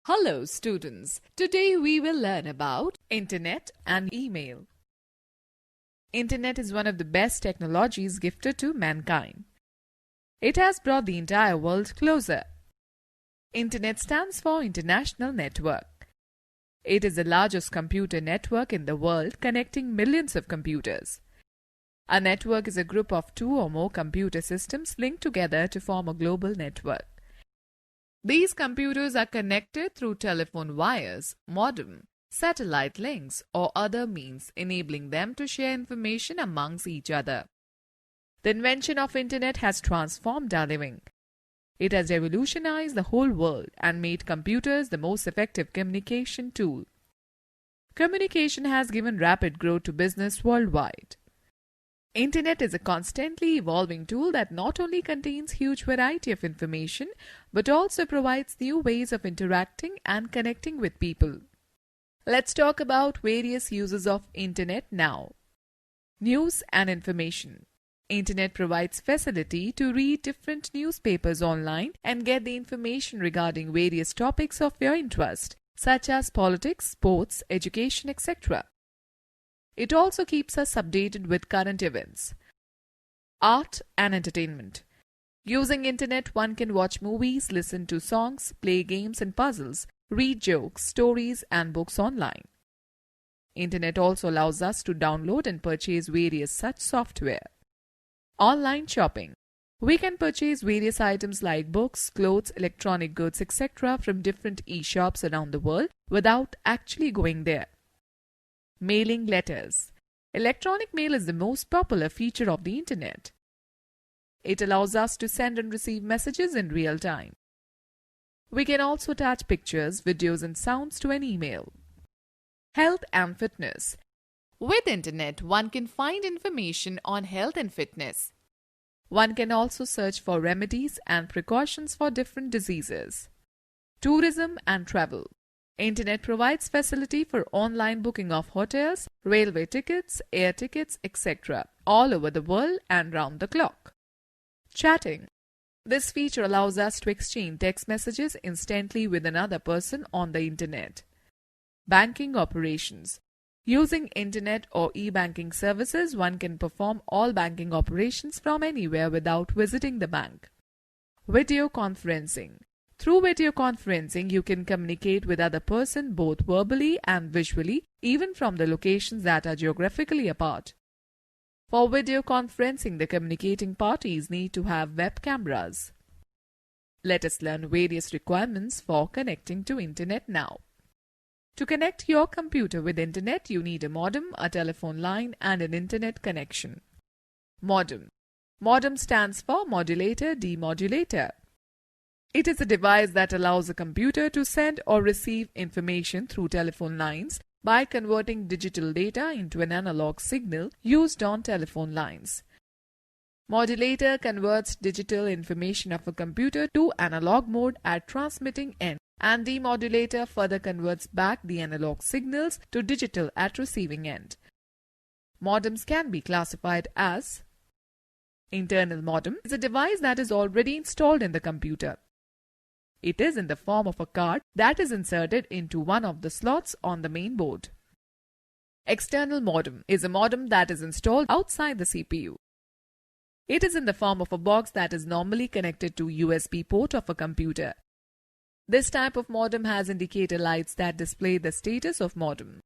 Hello students, today we will learn about Internet and email. Internet is one of the best technologies gifted to mankind. It has brought the entire world closer. Internet stands for International Network. It is the largest computer network in the world, connecting millions of computers. A network is a group of two or more computer systems linked together to form a global network. These computers are connected through telephone wires, modem, satellite links, or other means, enabling them to share information amongst each other. The invention of Internet has transformed our living. It has revolutionized the whole world and made computers the most effective communication tool. Communication has given rapid growth to business worldwide. Internet is a constantly evolving tool that not only contains huge variety of information but also provides new ways of interacting and connecting with people. Let's talk about various uses of Internet now. News and information. Internet provides facility to read different newspapers online and get the information regarding various topics of your interest, such as politics, sports, education, etc. It also keeps us updated with current events. Art and entertainment. Using Internet, one can watch movies, listen to songs, play games and puzzles, read jokes, stories and books online. Internet also allows us to download and purchase various such software. Online shopping. We can purchase various items like books, clothes, electronic goods, etc. from different e-shops around the world without actually going there. Mailing letters. Electronic mail is the most popular feature of the Internet. It allows us to send and receive messages in real time. We can also attach pictures, videos and sounds to an email. Health and fitness. With Internet, one can find information on health and fitness. One can also search for remedies and precautions for different diseases. Tourism and travel. Internet provides facility for online booking of hotels, railway tickets, air tickets, etc. all over the world and round the clock. Chatting. This feature allows us to exchange text messages instantly with another person on the Internet. Banking operations. Using Internet or e-banking services, one can perform all banking operations from anywhere without visiting the bank. Video conferencing. Through video conferencing, you can communicate with other person both verbally and visually, even from the locations that are geographically apart. For video conferencing, the communicating parties need to have web cameras. Let us learn various requirements for connecting to Internet now. To connect your computer with Internet, you need a modem, a telephone line, and an Internet connection. Modem. Modem stands for modulator demodulator. It is a device that allows a computer to send or receive information through telephone lines by converting digital data into an analog signal used on telephone lines. Modulator converts digital information of a computer to analog mode at transmitting end, and demodulator further converts back the analog signals to digital at receiving end. Modems can be classified as: internal modem is a device that is already installed in the computer. It is in the form of a card that is inserted into one of the slots on the main board. External modem is a modem that is installed outside the CPU. It is in the form of a box that is normally connected to USB port of a computer. This type of modem has indicator lights that display the status of modem.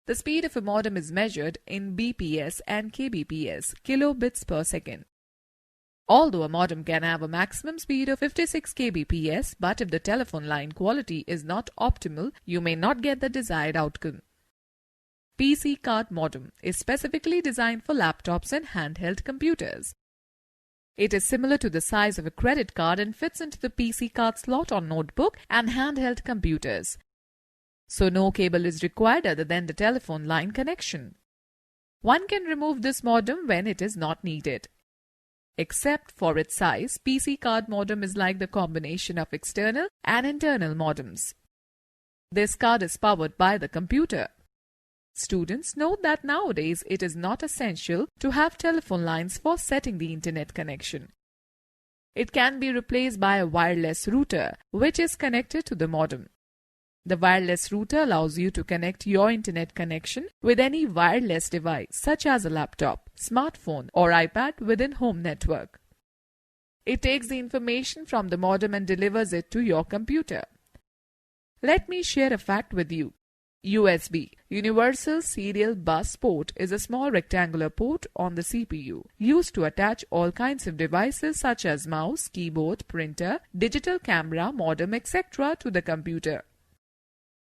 The speed of a modem is measured in BPS and kbps, kilobits per second. Although a modem can have a maximum speed of 56 kbps, but if the telephone line quality is not optimal, you may not get the desired outcome. PC card modem is specifically designed for laptops and handheld computers. It is similar to the size of a credit card and fits into the PC card slot on notebook and handheld computers. So no cable is required other than the telephone line connection. One can remove this modem when it is not needed. Except for its size, PC card modem is like the combination of external and internal modems. This card is powered by the computer. Students, note that nowadays it is not essential to have telephone lines for setting the Internet connection. It can be replaced by a wireless router, which is connected to the modem. The wireless router allows you to connect your internet connection with any wireless device such as a laptop, smartphone or iPad within home network. It takes the information from the modem and delivers it to your computer. Let me share a fact with you. USB, Universal Serial Bus Port, is a small rectangular port on the CPU used to attach all kinds of devices such as mouse, keyboard, printer, digital camera, modem, etc. to the computer.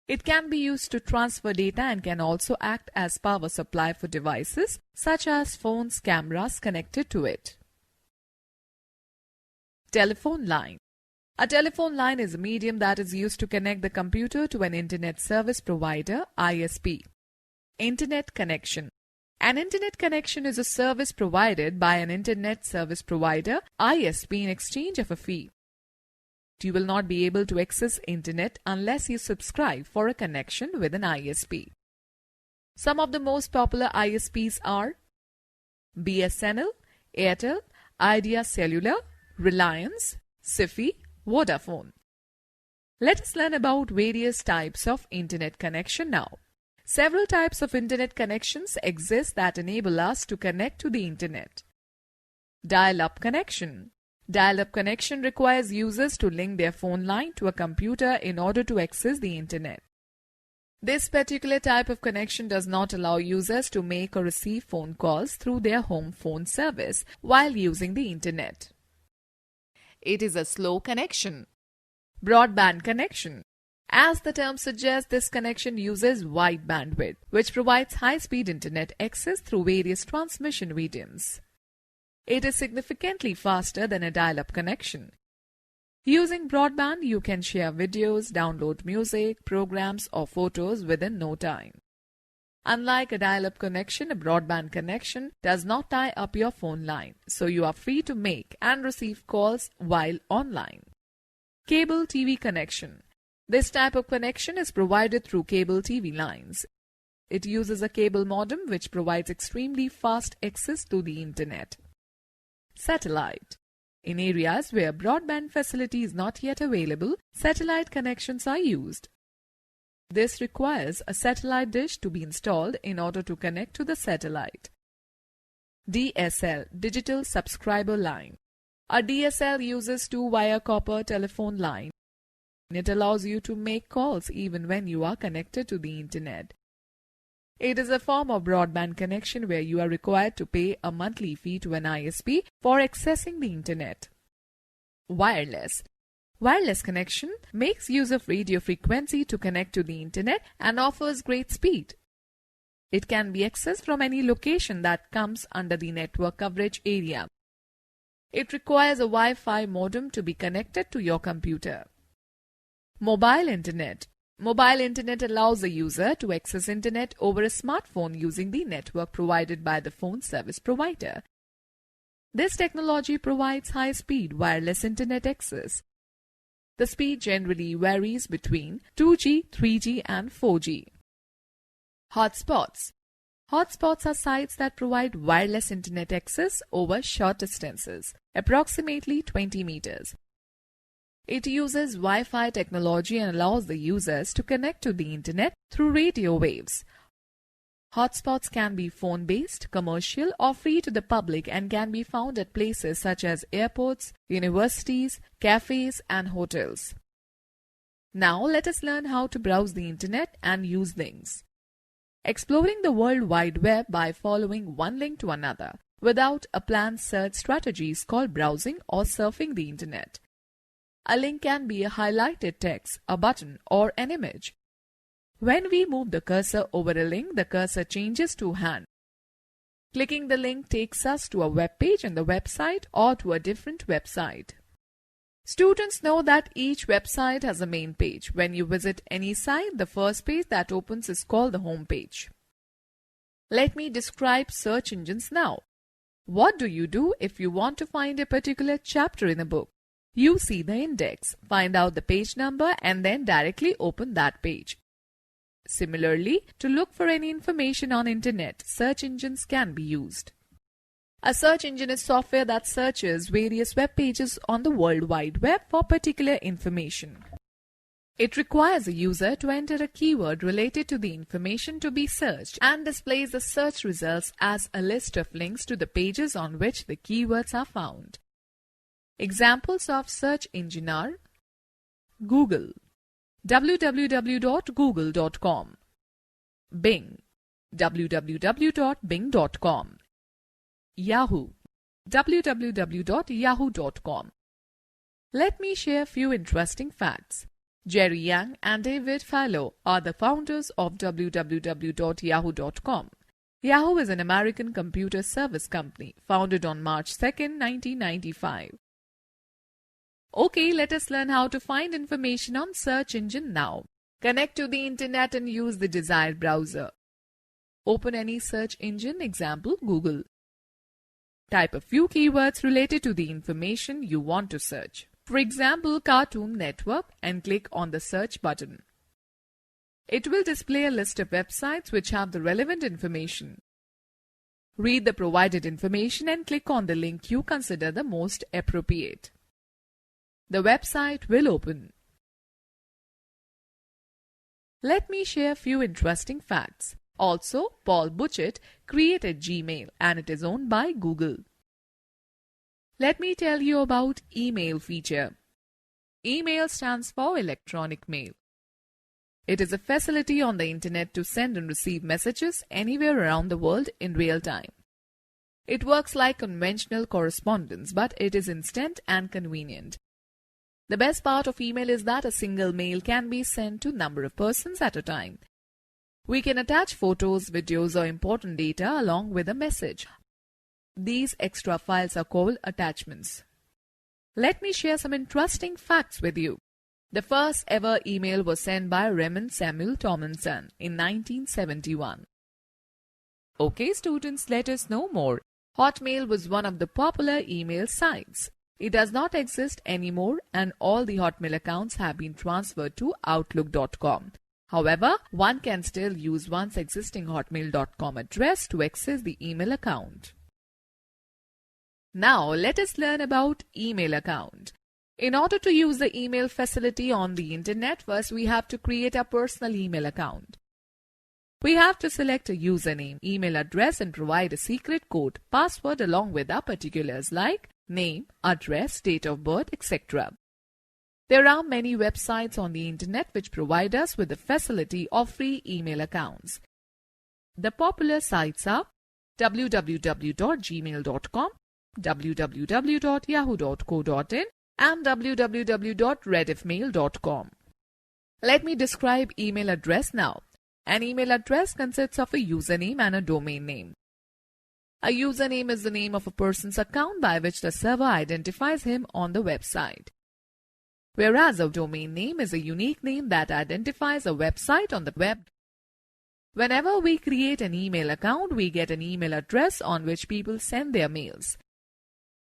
It can be used to transfer data and can also act as power supply for devices such as phones, cameras connected to it. Telephone line. A telephone line is a medium that is used to connect the computer to an internet service provider, ISP. Internet connection. An internet connection is a service provided by an internet service provider, ISP, in exchange of a fee. You will not be able to access internet unless you subscribe for a connection with an ISP. Some of the most popular ISPs are BSNL, Airtel, Idea Cellular, Reliance, Sifi, Vodafone. Let us learn about various types of internet connection now. Several types of internet connections exist that enable us to connect to the internet. Dial-up connection. Dial-up connection requires users to link their phone line to a computer in order to access the internet. This particular type of connection does not allow users to make or receive phone calls through their home phone service while using the internet. It is a slow connection. Broadband connection. As the term suggests, this connection uses wide bandwidth, which provides high-speed internet access through various transmission mediums. It is significantly faster than a dial-up connection. Using broadband, you can share videos, download music, programs, or photos within no time. Unlike a dial-up connection, a broadband connection does not tie up your phone line, so you are free to make and receive calls while online. Cable TV connection. This type of connection is provided through cable TV lines. It uses a cable modem which provides extremely fast access to the internet. Satellite. In areas where broadband facility is not yet available, satellite connections are used. This requires a satellite dish to be installed in order to connect to the satellite. DSL, Digital Subscriber Line. A DSL uses two-wire copper telephone line. It allows you to make calls even when you are connected to the internet. It is a form of broadband connection where you are required to pay a monthly fee to an ISP for accessing the internet. Wireless. Wireless connection makes use of radio frequency to connect to the internet and offers great speed. It can be accessed from any location that comes under the network coverage area. It requires a Wi-Fi modem to be connected to your computer. Mobile Internet. Mobile Internet allows a user to access Internet over a smartphone using the network provided by the phone service provider. This technology provides high-speed wireless Internet access. The speed generally varies between 2G, 3G and 4G. Hotspots. Hotspots are sites that provide wireless Internet access over short distances, approximately 20 meters. It uses Wi-Fi technology and allows the users to connect to the internet through radio waves. Hotspots can be phone-based, commercial, or free to the public and can be found at places such as airports, universities, cafes, and hotels. Now let us learn how to browse the internet and use links. Exploring the World Wide Web by following one link to another without a planned search strategy is called browsing or surfing the internet. A link can be a highlighted text, a button, or an image. When we move the cursor over a link, the cursor changes to hand. Clicking the link takes us to a web page in the website or to a different website. Students know that each website has a main page. When you visit any site, the first page that opens is called the home page. Let me describe search engines now. What do you do if you want to find a particular chapter in a book? You see the index, find out the page number, and then directly open that page. Similarly, to look for any information on internet, search engines can be used. A search engine is software that searches various web pages on the World Wide Web for particular information. It requires a user to enter a keyword related to the information to be searched and displays the search results as a list of links to the pages on which the keywords are found. Examples of search engine are Google, www.google.com, Bing, www.bing.com, Yahoo, www.yahoo.com. Let me share a few interesting facts. Jerry Yang and David Filo are the founders of www.yahoo.com. Yahoo is an American computer service company founded on March 2, 1995. Okay, let us learn how to find information on search engine now. Connect to the internet and use the desired browser. Open any search engine, example Google. Type a few keywords related to the information you want to search. For example, Cartoon Network, and click on the search button. It will display a list of websites which have the relevant information. Read the provided information and click on the link you consider the most appropriate. The website will open. Let me share a few interesting facts. Also, Paul Butchett created Gmail and it is owned by Google. Let me tell you about email feature. Email stands for electronic mail. It is a facility on the internet to send and receive messages anywhere around the world in real time. It works like conventional correspondence, but it is instant and convenient. The best part of email is that a single mail can be sent to a number of persons at a time. We can attach photos, videos, or important data along with a message. These extra files are called attachments. Let me share some interesting facts with you. The first ever email was sent by Raymond Samuel Tomlinson in 1971. Okay students, let us know more. Hotmail was one of the popular email sites. It does not exist anymore and all the Hotmail accounts have been transferred to Outlook.com. However, one can still use one's existing Hotmail.com address to access the email account. Now, let us learn about email account. In order to use the email facility on the internet, first we have to create a personal email account. We have to select a username, email address and provide a secret code, password along with our particulars like name, address, date of birth, etc. There are many websites on the internet which provide us with the facility of free email accounts. The popular sites are www.gmail.com, www.yahoo.co.in and www.rediffmail.com. Let me describe email address now. An email address consists of a username and a domain name. A username is the name of a person's account by which the server identifies him on the website. Whereas a domain name is a unique name that identifies a website on the web. Whenever we create an email account, we get an email address on which people send their mails.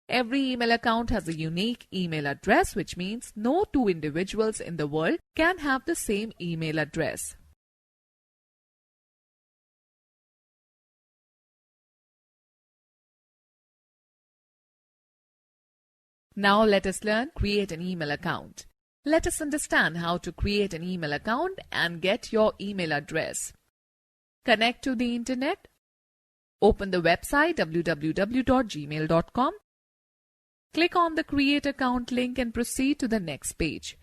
Every email account has a unique email address, which means no two individuals in the world can have the same email address. Now let us learn create an email account. Let us understand how to create an email account and get your email address. Connect to the internet. Open the website www.gmail.com. Click on the Create Account link and proceed to the next page.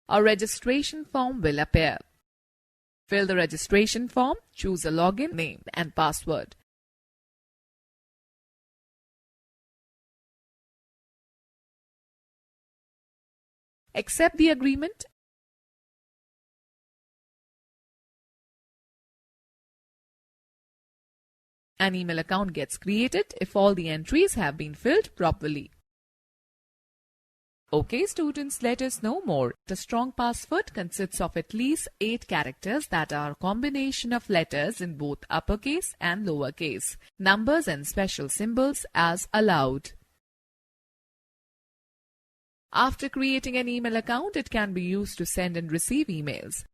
A registration form will appear. Fill the registration form, choose a login name and password. Accept the agreement. An email account gets created if all the entries have been filled properly. Okay students, let us know more. The strong password consists of at least 8 characters that are a combination of letters in both uppercase and lowercase, numbers and special symbols as allowed. After creating an email account, it can be used to send and receive emails.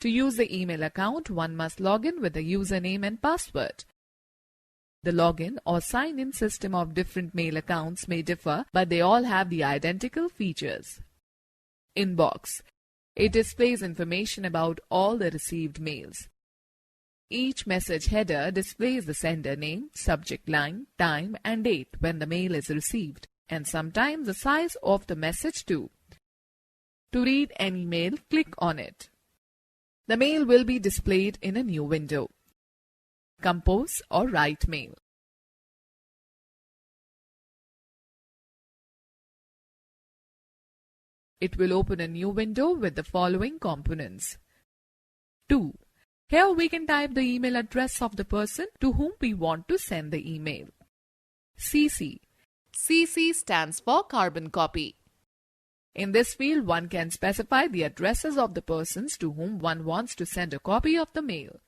To use the email account, one must log in with a username and password. The login or sign-in system of different mail accounts may differ, but they all have the identical features. Inbox. It displays information about all the received mails. Each message header displays the sender name, subject line, time and date when the mail is received, and sometimes the size of the message too. To read any mail, click on it. The mail will be displayed in a new window. Compose or write mail. It will open a new window with the following components. 2. Here we can type the email address of the person to whom we want to send the email. CC. CC stands for carbon copy. In this field, one can specify the addresses of the persons to whom one wants to send a copy of the mail.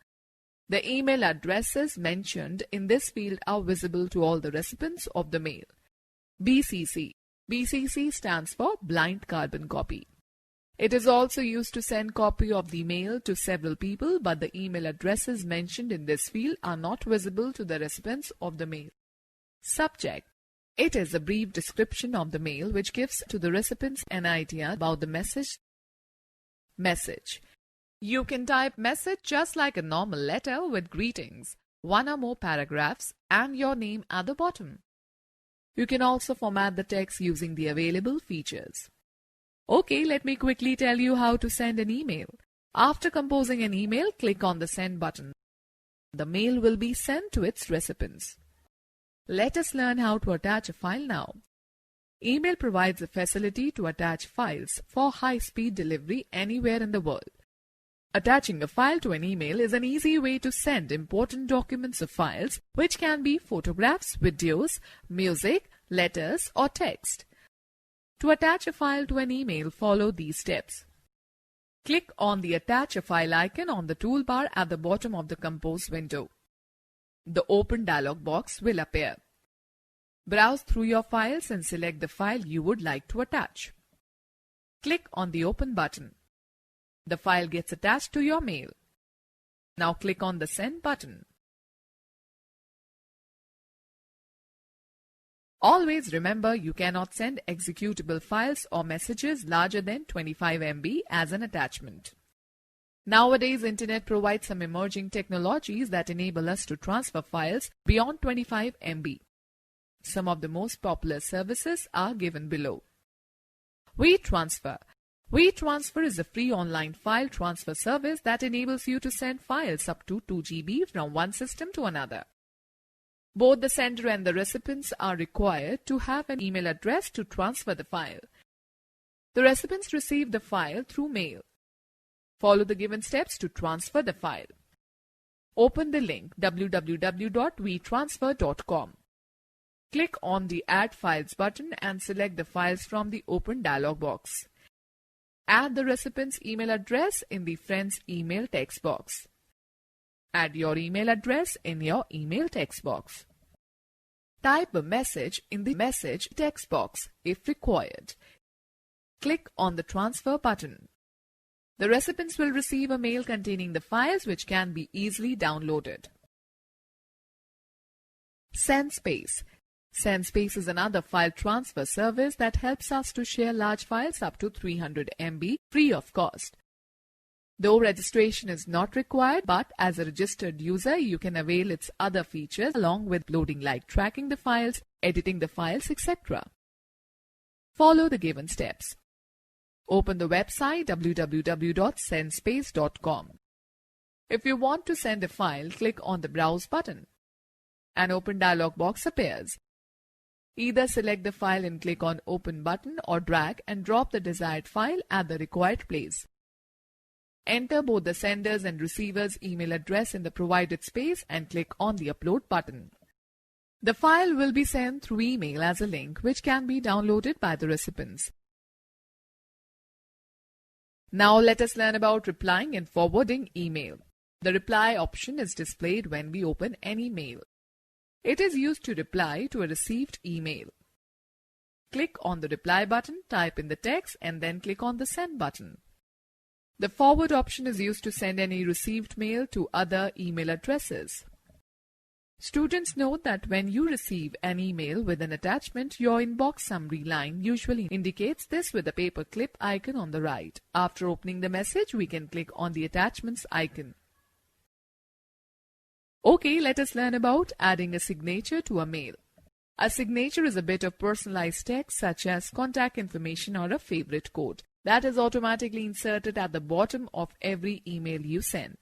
The email addresses mentioned in this field are visible to all the recipients of the mail. BCC. BCC stands for blind carbon copy. It is also used to send copy of the mail to several people, but the email addresses mentioned in this field are not visible to the recipients of the mail. Subject. It is a brief description of the mail which gives to the recipients an idea about the message. Message. You can type message just like a normal letter with greetings, one or more paragraphs, and your name at the bottom. You can also format the text using the available features. Okay, let me quickly tell you how to send an email. After composing an email, click on the Send button. The mail will be sent to its recipients. Let us learn how to attach a file now. Email provides a facility to attach files for high-speed delivery anywhere in the world. Attaching a file to an email is an easy way to send important documents or files, which can be photographs, videos, music, letters, or text. To attach a file to an email, follow these steps. Click on the Attach a File icon on the toolbar at the bottom of the Compose window. The Open dialog box will appear. Browse through your files and select the file you would like to attach. Click on the Open button. The file gets attached to your mail. Now click on the Send button. Always remember, you cannot send executable files or messages larger than 25 MB as an attachment. Nowadays, Internet provides some emerging technologies that enable us to transfer files beyond 25 MB. Some of the most popular services are given below. WeTransfer. WeTransfer is a free online file transfer service that enables you to send files up to 2 GB from one system to another. Both the sender and the recipients are required to have an email address to transfer the file. The recipients receive the file through mail. Follow the given steps to transfer the file. Open the link www.wetransfer.com. Click on the Add Files button and select the files from the Open dialog box. Add the recipient's email address in the Friends email text box. Add your email address in your email text box. Type a message in the message text box if required. Click on the Transfer button. The recipients will receive a mail containing the files which can be easily downloaded. SendSpace. SendSpace is another file transfer service that helps us to share large files up to 300 MB free of cost. Though registration is not required, but as a registered user, you can avail its other features along with loading like tracking the files, editing the files, etc. Follow the given steps. Open the website www.sendspace.com. If you want to send a file, click on the Browse button. An open dialog box appears. Either select the file and click on Open button or drag and drop the desired file at the required place. Enter both the sender's and receiver's email address in the provided space and click on the Upload button. The file will be sent through email as a link which can be downloaded by the recipients. Now let us learn about replying and forwarding email. The reply option is displayed when we open any mail. It is used to reply to a received email. Click on the Reply button, type in the text, and then click on the Send button. The Forward option is used to send any received mail to other email addresses. Students note that when you receive an email with an attachment, your inbox summary line usually indicates this with a paperclip icon on the right. After opening the message, we can click on the attachments icon. Okay, let us learn about adding a signature to a mail. A signature is a bit of personalized text such as contact information or a favorite quote that is automatically inserted at the bottom of every email you send.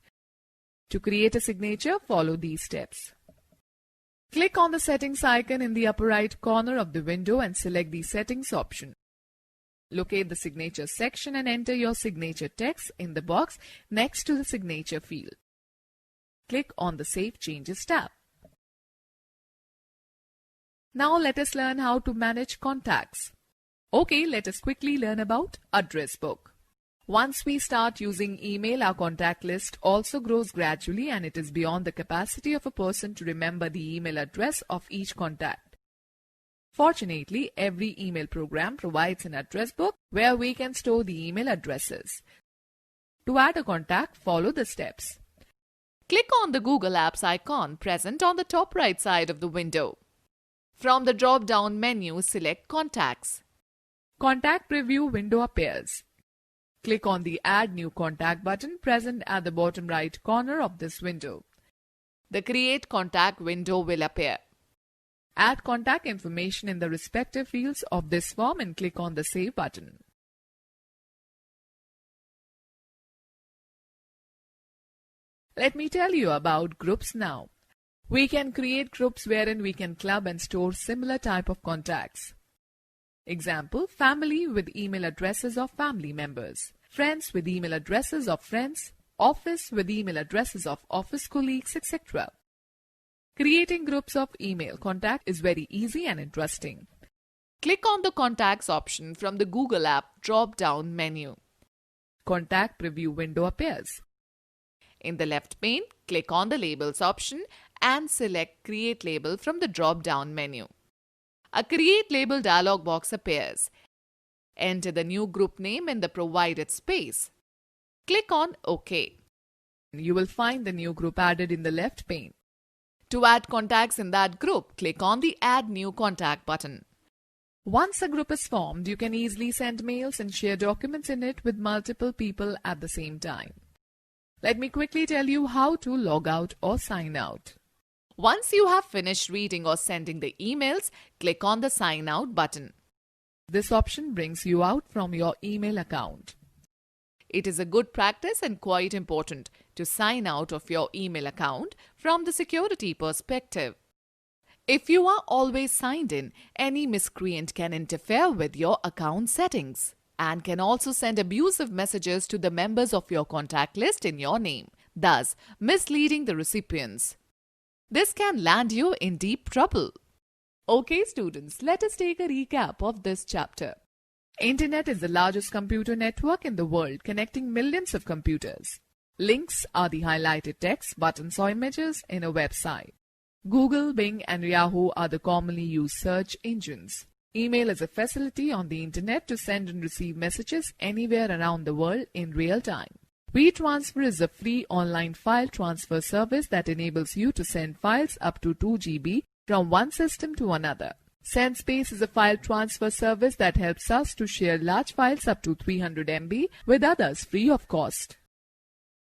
To create a signature, follow these steps. Click on the settings icon in the upper right corner of the window and select the settings option. Locate the signature section and enter your signature text in the box next to the signature field. Click on the Save Changes tab. Now let us learn how to manage contacts. Okay, let us quickly learn about address book. Once we start using email, our contact list also grows gradually and it is beyond the capacity of a person to remember the email address of each contact. Fortunately, every email program provides an address book where we can store the email addresses. To add a contact, follow the steps. Click on the Google Apps icon present on the top right side of the window. From the drop-down menu, select Contacts. Contact Preview window appears. Click on the Add New Contact button present at the bottom right corner of this window. The Create Contact window will appear. Add contact information in the respective fields of this form and click on the Save button. Let me tell you about groups now. We can create groups wherein we can club and store similar type of contacts. Example, family with email addresses of family members, friends with email addresses of friends, office with email addresses of office colleagues, etc. Creating groups of email contact is very easy and interesting. Click on the Contacts option from the Google app drop-down menu. Contact Preview window appears. In the left pane, click on the Labels option and select Create Label from the drop-down menu. A Create Label dialog box appears. Enter the new group name in the provided space. Click on OK. You will find the new group added in the left pane. To add contacts in that group, click on the Add New Contact button. Once a group is formed, you can easily send mails and share documents in it with multiple people at the same time. Let me quickly tell you how to log out or sign out. Once you have finished reading or sending the emails, click on the Sign Out button. This option brings you out from your email account. It is a good practice and quite important to sign out of your email account from the security perspective. If you are always signed in, any miscreant can interfere with your account settings and can also send abusive messages to the members of your contact list in your name, thus misleading the recipients. This can land you in deep trouble. Okay students, let us take a recap of this chapter. Internet is the largest computer network in the world, connecting millions of computers. Links are the highlighted text, buttons or images in a website. Google, Bing and Yahoo are the commonly used search engines. Email is a facility on the internet to send and receive messages anywhere around the world in real time. WeTransfer is a free online file transfer service that enables you to send files up to 2 GB from one system to another. SendSpace is a file transfer service that helps us to share large files up to 300 MB with others free of cost.